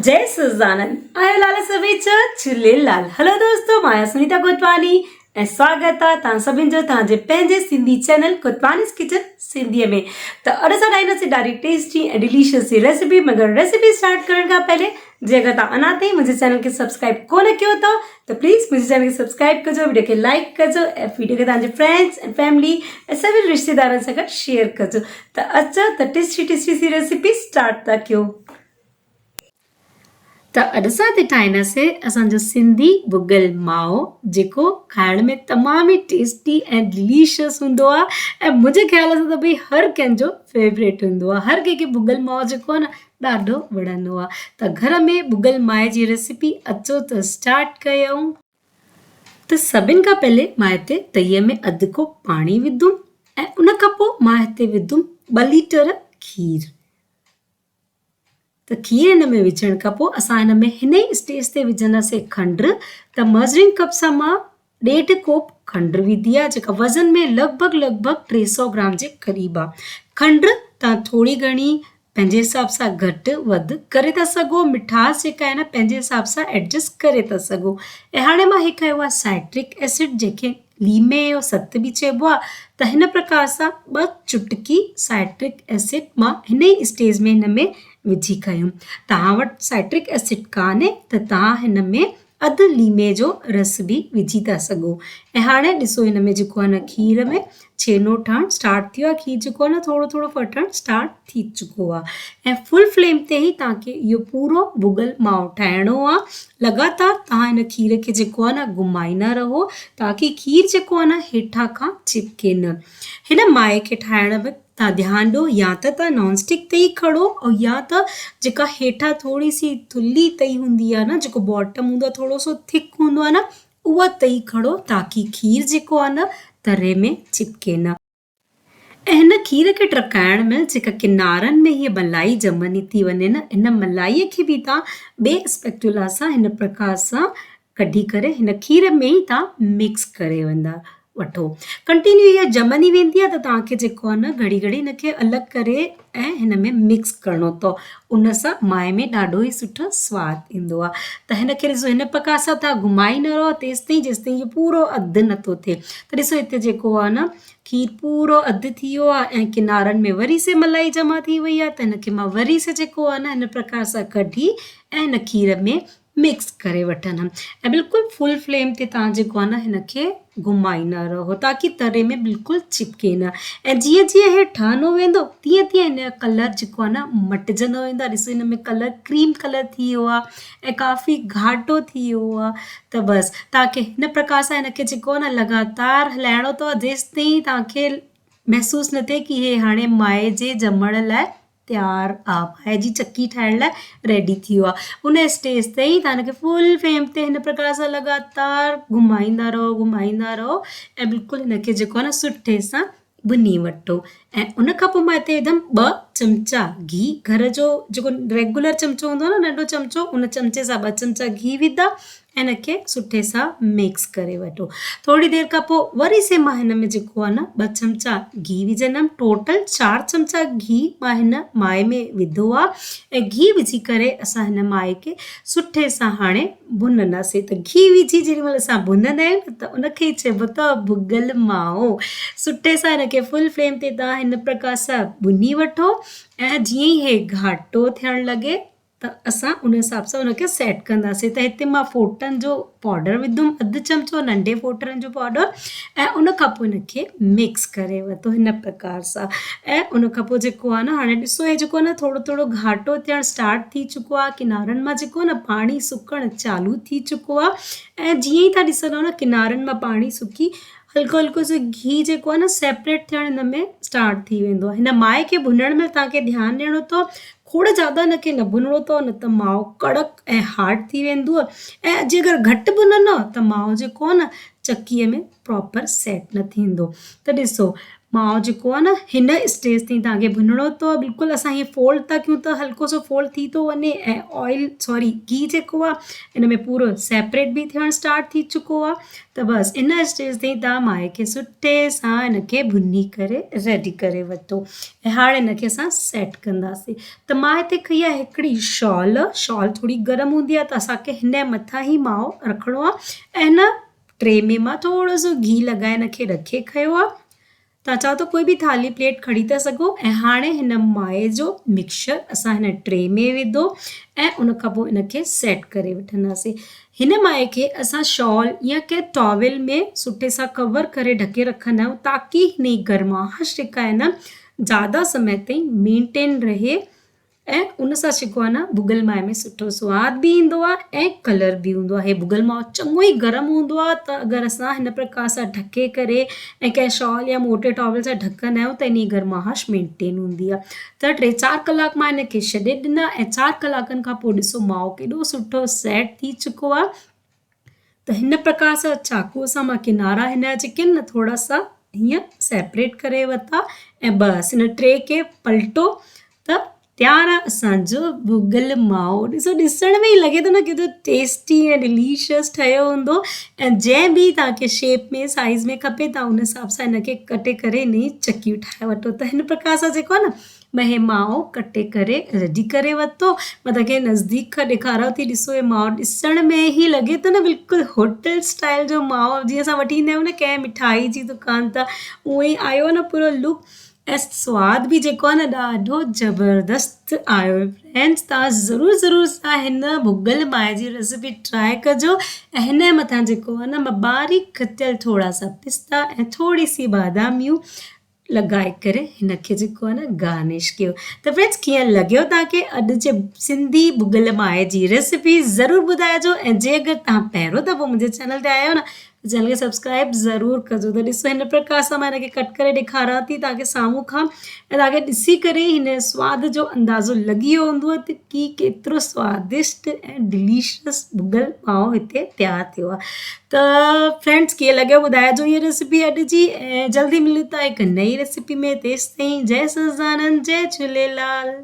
जय सच्चिदानंद आयो लाल सभई झूलेलाल। हलो दोस्तों, मां सुनीता कोतवानी ऐं स्वागत आहे तव्हां सभिनि जो तव्हांजे पंहिंजे सिंधी चैनल कोतवानीस किचन सिंधीअ में। त अॼु असां ठाहींदासीं ॾाढी टेस्टी ऐं डिलीशियस सी रेसिपी। मगर रेसिपी स्टार्ट करण खां पहले जे अगरि तव्हां अञा ताईं मुंहिंजे चैनल खे सब्सक्राइब कोन कयो अथव त प्लीज़ मुंहिंजे चैनल खे सब्सक्राइब कजो, वीडियो खे लाइक कजो ऐं वीडियो खे तव्हांजे फ्रेंड्स एंड फैमिली ऐं सभिनी रिश्तेदारनि सां गॾु शेयर कजो। त अचो त टेस्टी सी रेसिपी स्टार्ट था कयूं। त अॼु असां हिते ठाहींदासीं असांजो सिंधी भुॻल माओ, जेको खाइण में तमामु ई टेस्टी ऐं डिलीशियस हूंदो आहे ऐं मुंहिंजे ख़्याल सां त भई हर कंहिंजो फेवरेट हूंदो आहे। हर कंहिंखे भुॻल माओ जेको आहे न ॾाढो वणंदो आहे। त घर में भुॻल माए जी रेसिपी अचो त स्टार्ट कयूं। त सभिनि खां पहले मां हिते तईअ में अधु कोप पाणी विधुमि ऐं उन खां पोइ मां हिते विधुमि 2 लीटर खीर। त खीर हिन में विझण खां पोइ असां हिन में हिन ई स्टेज ते विझंदासीं खंडु। त मर्जरिंग कप सां मां 1.5 कोप खंडु विधी आहे, जेका वज़न में लॻभॻि 300 ग्राम जे क़रीब आहे। खंडु तव्हां थोरी घणी पंहिंजे हिसाब सां घटि वधि करे था सघो, मिठास जेका आहे न पंहिंजे हिसाब सां एडजस्ट करे था सघो। ऐं हाणे मां हिकु खयो आहे साइट्रिक एसिड, जंहिंखे लीमे जो सत बि चइबो आहे। त हिन प्रकार सां 2 चुटकी साइट्रिक एसिड मां हिन ई स्टेज में हिन में विझी कयूं। तव्हां वटि साइट्रिक एसिड कान्हे त तव्हां हिन में अधु लीमे जो रस बि विझी था सघो। ऐं हाणे ॾिसो हिन में जेको आहे न खीर में छेनो ठहणु स्टार्ट थियो आहे। खीर जेको आहे न थोरो थोरो फटणु स्टार्ट थी चुको आहे ऐं फुल फ्लेम ते ई तव्हांखे इहो पूरो भुॻल माओ ठाहिणो आहे। लगातार तव्हां हिन खीर खे जेको आहे न घुमाईंदा रहो ताकी खीर जेको आहे न हेठां खां चिपके न। हिन माए खे ठाहिण में तव्हां ध्यानु ॾियो, या त तव्हां नॉनस्टिक तई खणो ऐं या त जेका हेठां थोरी सी थुल्ही तई हूंदी आहे न, जेको बॉटम हूंदो आहे थोरो सो थिक हूंदो आहे न, उहा तई खणो ताकी खीर जेको आहे न तरे में चिपके न। ऐं हिन खीर खे टहिकाइण में जेका किनारनि में हीअ मलाई ॼमंदी थी वञे न, इन मलाईअ खे बि तव्हां ॿिए स्पैक्टुला सां हिन प्रकार सां कढी करे हिन खीर में ई तव्हां मिक्स करे वेंदा वठो। कंटिन्यू इहा ॼमंदी वेंदी आहे त तव्हांखे जेको आहे न घड़ी घड़ी हिनखे अलॻि करे ऐं हिन में मिक्स करिणो अथव। उन सां माए में ॾाढो ई सुठो सवादु ईंदो आहे। त हिनखे ॾिसो हिन प्रकार सां तव्हां घुमाईंदा रहो जेसिताईं इहो पूरो अधु नथो थिए। त ॾिसो हिते जेको आहे न खीर पूरो अधु थी वियो आहे ऐं किनारनि में वरी से मलाई जमा थी वई आहे। त हिनखे मां वरी से जेको आहे न हिन प्रकार सां कढी ऐं हिन खीर में मिक्स करे वठंदमि ऐं बिल्कुलु फुल फ्लेम ते तव्हां जेको आहे न हिनखे घुमाईंदा रहो ताकी तरे में बिल्कुलु चिपके न। ऐं जीअं जीअं हे ठहंदो वेंदो तीअं तीअं हिन जो कलर जेको आहे न मटिजंदो वेंदो आहे। ॾिसो हिन में कलर क्रीम कलर थी वियो आहे ऐं काफ़ी घाटो थी वियो आहे। त बसि तव्हांखे हिन प्रकार सां हिनखे जेको आहे न लगातार हलाइणो अथव जेसिताईं तव्हांखे महसूसु न थिए कि हे हाणे माए जे ॼमण लाइ तयारु आहे, माए जी चकी ठाहिण लाइ रेडी थी वियो आहे। उन स्टेज ते ई तव्हां हिनखे फुल फ्लेम ते हिन प्रकार सां लगातार घुमाईंदा रहो ऐं बिल्कुलु हिनखे जेको आहे न सुठे सां भुनी वठो। ऐं उन खां पोइ मां हिते विधमि 2 चमचा गिहु। घर जो जेको रेगुलर चमचो हूंदो आहे न नंढो चमचो, उन चमचे सां 2 चमचा गिहु विधा ऐं हिनखे सुठे सां मिक्स करे वठो। थोरी देरि खां पोइ वरी से मां हिन में जेको आहे न 2 चमचा गिहु विझंदमि। टोटल 4 चमचा गिहु मां हिन माए में विधो आहे ऐं गिहु विझी करे असां हिन माए खे सुठे सां हाणे भुनंदासीं। त गिहु विझी जेॾी महिल असां भुनंदा आहियूं त उनखे चइबो अथव भुॻल माओ। सुठे सां हिनखे फुल फ्लेम ते तव्हां हिन प्रकार सां भुनी वठो ऐं जीअं ई हे घाटो थियणु लॻे त असां उन हिसाब सां उनखे सेट कंदासीं। त हिते मां फोटन जो पाउडर विधुमि 1/2 चमचो, नंढे फोटरनि जो पाउडर, ऐं उन खां पोइ हिनखे मिक्स करे वरितो हिन प्रकार सां। ऐं उन खां पोइ जेको आहे न हाणे ॾिसो हे जेको आहे न थोरो थोरो घाटो थियणु स्टार्ट थी चुको आहे। किनारनि मां जेको आहे न पाणी सुकणु चालू थी चुको आहे ऐं जीअं ई तव्हां ॾिसंदव न किनारनि मां पाणी सुकी हल्को हल्को सो गिहु जेको आहे न सेपरेट थियणु हिन में स्टार्ट थी वेंदो आहे। हिन माए खे भुनण में तव्हांखे ध्यानु ॾियणो अथव, खोड़ ज़्यादा हिनखे न भुनणो अथव, न त माओ कड़क ऐं हार्ड थी वेंदो। ऐं जे अगरि घटि भुनंदव त माओ जेको आहे न चकीअ में प्रॉपर सेट न थींदो। त ॾिसो माओ जेको आहे न हिन स्टेज ताईं तव्हांखे भुञणो अथव बिल्कुलु असां हीअं फोल्ड था कयूं त हल्को सो फोल्ड थी थो वञे ऐं घी जेको आहे इन में पूरो सेपरेट बि थियणु स्टार्ट थी चुको आहे त बसि इन स्टेज ताईं तव्हां माए खे सुठे सां इनखे भुञी करे रेडी करे वरितो ऐं हाणे इनखे असां सेट कंदासीं त मां हिते खई आहे हिकिड़ी शॉल थोड़ी गरम हूंदी आहे त असांखे हिन जे मथां ई माओ रखिणो आहे ऐं हिन ट्रे में मां थोरो सो घी लॻाए हिनखे रखे खयो आहे तव्हां चाहो त कोई बि थाली प्लेट खणी था सघो ऐं हाणे हिन माए जो मिक्सचर असां हिन ट्रे में विधो ऐं उन खां पोइ इनखे सेट करे वठंदासीं हिन माए खे असां शॉल या कंहिं टॉवेल में सुठे सां कवर करे ढके रखंदा आहियूं ताकी हिन जी गर्माहट जेका आहे न ज़्यादा समय ताईं मेंटेन रहे ऐं उन सां जेको आहे न भुॻल माए में सुठो सवादु बि ईंदो आहे ऐं कलर बि हूंदो आहे हे भुॻल माओ चङो ई गरम हूंदो आहे त अगरि असां हिन प्रकार सां ढके करे ऐं कंहिं शॉल या मोटे टॉवल सां ढकंदा आहियूं त इन जी गर्माहट मेंटेन हूंदी आहे त 3-4 कलाक मां हिनखे छॾे ॾिना ऐं 4 कलाकनि खां पोइ ॾिसो माओ केॾो सुठो सेट थी चुको आहे त हिन प्रकार सां चाकूअ सां मां किनारा हिन जा जेके न थोरा सा हीअं सेपरेट करे वरिता ऐं बसि हिन ट्रे खे पलटो त तयारु आहे असांजो भुॻल माओ ॾिसण में ई लॻे थो न केॾो टेस्टी ऐं डिलीशियस ठहियो हूंदो ऐं जंहिं बि तव्हांखे शेप में साइज़ में खपे तव्हां उन हिसाब सां हिनखे कटे करे इन जी चकियूं ठाहे वठो त हिन प्रकार सां जेको आहे न मां हे माओ कटे करे रेडी करे वरितो मां तव्हांखे नज़दीक खां ॾेखारियो थी ॾिसो हे माओ ॾिसण में ई लॻे थो न बिल्कुलु होटल स्टाइल जो माओ जीअं असां वठी ईंदा आहियूं न कंहिं मिठाई जी दुकान तां उहो ई आयो न पूरो लुक ऐं स्वादु बि जेको आहे न ॾाढो ज़बरदस्त आयो फ्रेंड्स तव्हां ज़रूरु सां हिन भुॻल माए जी रेसिपी ट्राए कजो ऐं हिन जे मथां जेको आहे न मां बारीक कटियल थोरा सा पिस्ता ऐं थोरी सी बादामियूं लॻाए करे हिनखे जेको आहे न गार्निश कयो त फ्रेंड्स कीअं लॻियो तव्हांखे अॼु जे सिंधी भुॻल माए जी रेसिपी ज़रूरु ॿुधाइजो ऐं जे अगरि तव्हां पहिरियों दफ़ो मुंहिंजे चैनल ते आहियो न चैनल खे सब्सक्राइब ज़रूरु कजो त ॾिसो हिन प्रकार सां मां हिनखे कट करे ॾेखारियां थी तव्हांखे साम्हूं खां ऐं तव्हांखे ॾिसी करे हिन सवाद जो अंदाज़ो लॻी वियो हूंदो त की केतिरो स्वादिष्ट ऐं डिलीशियस भुॻल माओ हिते तयारु थियो आहे त फ्रेंड्स कीअं लॻियो ॿुधाइजो इहा रेसिपी अॼु जी ऐं जल्दी मिली था हिकु नई रेसिपी में तेसि ताईं जय सच्चिदानंद जय झूलेलाल।